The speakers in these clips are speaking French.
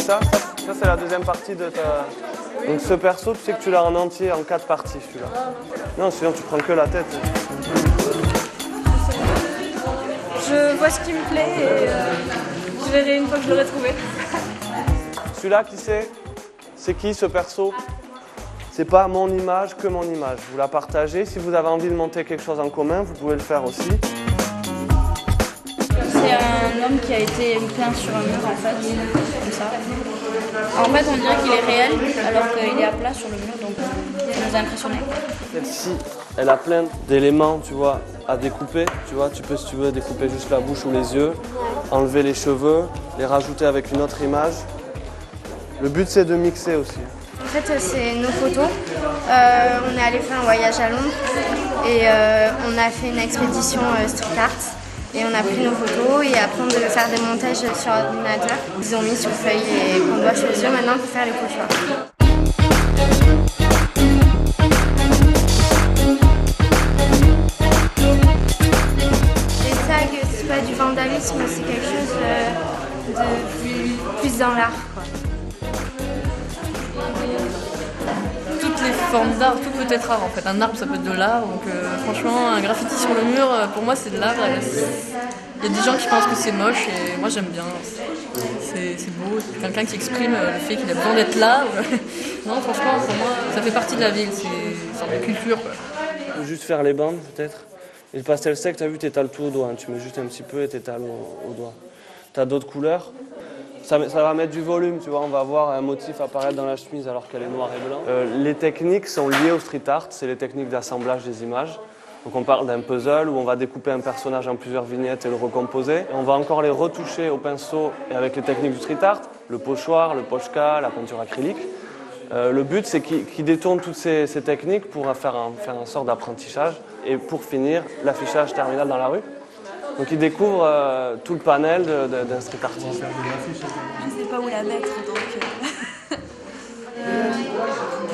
ça c'est la deuxième partie de ta... Donc ce perso, tu sais que tu l'as en entier, en 4 parties celui-là. Non, sinon tu prends que la tête. Je vois ce qui me plaît et je verrai une fois que je l'aurai trouvé. Celui-là, qui c'est qui ce perso? C'est pas mon image que mon image. Vous la partagez. Si vous avez envie de monter quelque chose en commun, vous pouvez le faire aussi. C'est un homme qui a été peint sur un mur en fait, comme ça. En fait, on dirait qu'il est réel alors qu'il est à plat sur le mur, donc ça nous a impressionnés. Celle-ci, elle a plein d'éléments, tu vois, à découper. Tu vois, tu peux, si tu veux, découper juste la bouche ou les yeux, enlever les cheveux, les rajouter avec une autre image. Le but, c'est de mixer aussi. En fait, c'est nos photos. On est allé faire un voyage à Londres et on a fait une expédition street art. Et on a pris nos photos et après on devait faire des montages sur ordinateur. Ils ont mis sur feuille et on doit choisir maintenant pour faire les pochoirs. Les tags, c'est pas du vandalisme, c'est quelque chose de plus dans l'art. Toutes les formes d'art, tout peut être art en fait. Un arbre ça peut être de l'art, donc franchement un graffiti sur le mur, pour moi c'est de l'art. Il y a des gens qui pensent que c'est moche et moi j'aime bien. C'est beau, quelqu'un qui exprime le fait qu'il a besoin d'être là. Non franchement pour moi ça fait partie de la ville, c'est une sorte de culture quoi. Tu peux juste faire les bandes peut-être. Et le pastel sec, tu as vu, t'étales tout au doigt. Hein. Tu mets juste un petit peu et t'étales au doigt. Tu as d'autres couleurs. Ça va mettre du volume, tu vois, on va voir un motif apparaître dans la chemise alors qu'elle est noire et blanc. Les techniques sont liées au street art, c'est les techniques d'assemblage des images. Donc on parle d'un puzzle où on va découper un personnage en plusieurs vignettes et le recomposer. Et on va encore les retoucher au pinceau et avec les techniques du street art, le pochoir, le pochka, la peinture acrylique. Le but, c'est qu'ils détournent toutes ces techniques pour faire un sort d'apprentissage. Et pour finir, l'affichage terminal dans la rue. Donc ils découvrent tout le panel d'un street artiste. Je ne sais pas où la mettre, donc...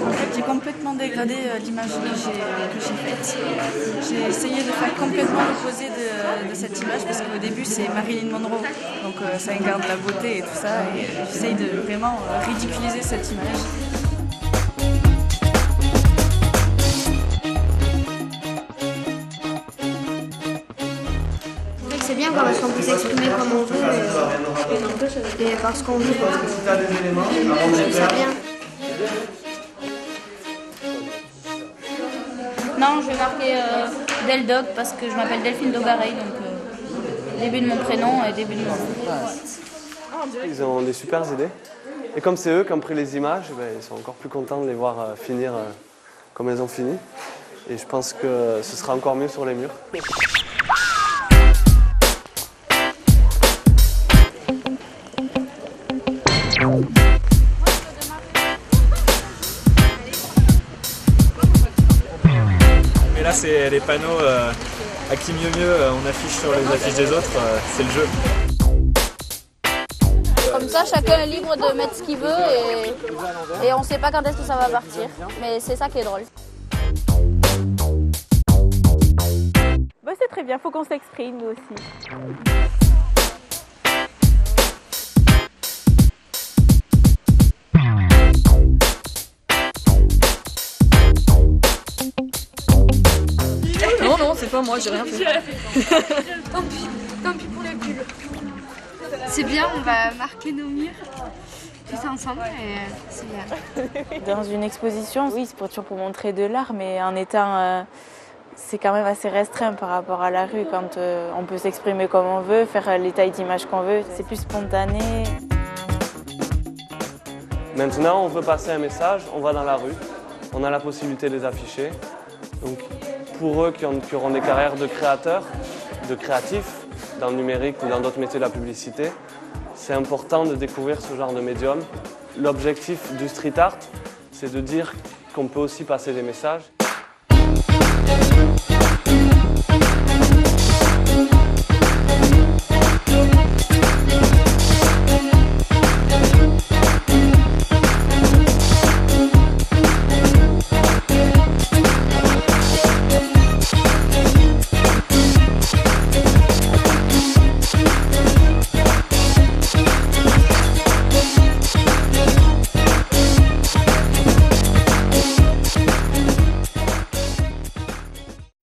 En fait, j'ai complètement dégradé l'image que j'ai faite. J'ai essayé de faire complètement l'opposé de cette image parce qu'au début c'est Marilyn Monroe, donc ça incarne la beauté et tout ça, et j'essaye de vraiment ridiculiser cette image. C'est bien parce qu'on peut s'exprimer comme on veut et parce qu'on veut. Je trouve ça bien. Non, je vais marquer Deldog parce que je m'appelle Delphine Dogarey, donc début de mon prénom et début de mon nom. Ils ont des super idées. Et comme c'est eux qui ont pris les images, ils sont encore plus contents de les voir finir comme elles ont fini. Et je pense que ce sera encore mieux sur les murs. Mais là, c'est les panneaux à qui mieux on affiche sur les affiches des autres, c'est le jeu. Comme ça, chacun est libre de mettre ce qu'il veut et on ne sait pas quand est-ce que ça va partir. Mais c'est ça qui est drôle. Bah, c'est très bien, faut qu'on s'exprime nous aussi. Non, c'est pas moi, j'ai rien fait. Tant pis pour les bulles. C'est bien, on va marquer nos murs tous ensemble et c'est bien. Dans une exposition, oui, c'est toujours pour montrer de l'art, mais en étant... c'est quand même assez restreint par rapport à la rue, quand on peut s'exprimer comme on veut, faire les tailles d'images qu'on veut, c'est plus spontané. Maintenant, on veut passer un message, on va dans la rue, on a la possibilité de les afficher. Donc, pour eux qui auront des carrières de créateurs, de créatifs, dans le numérique ou dans d'autres métiers de la publicité, c'est important de découvrir ce genre de médium. L'objectif du street art, c'est de dire qu'on peut aussi passer des messages.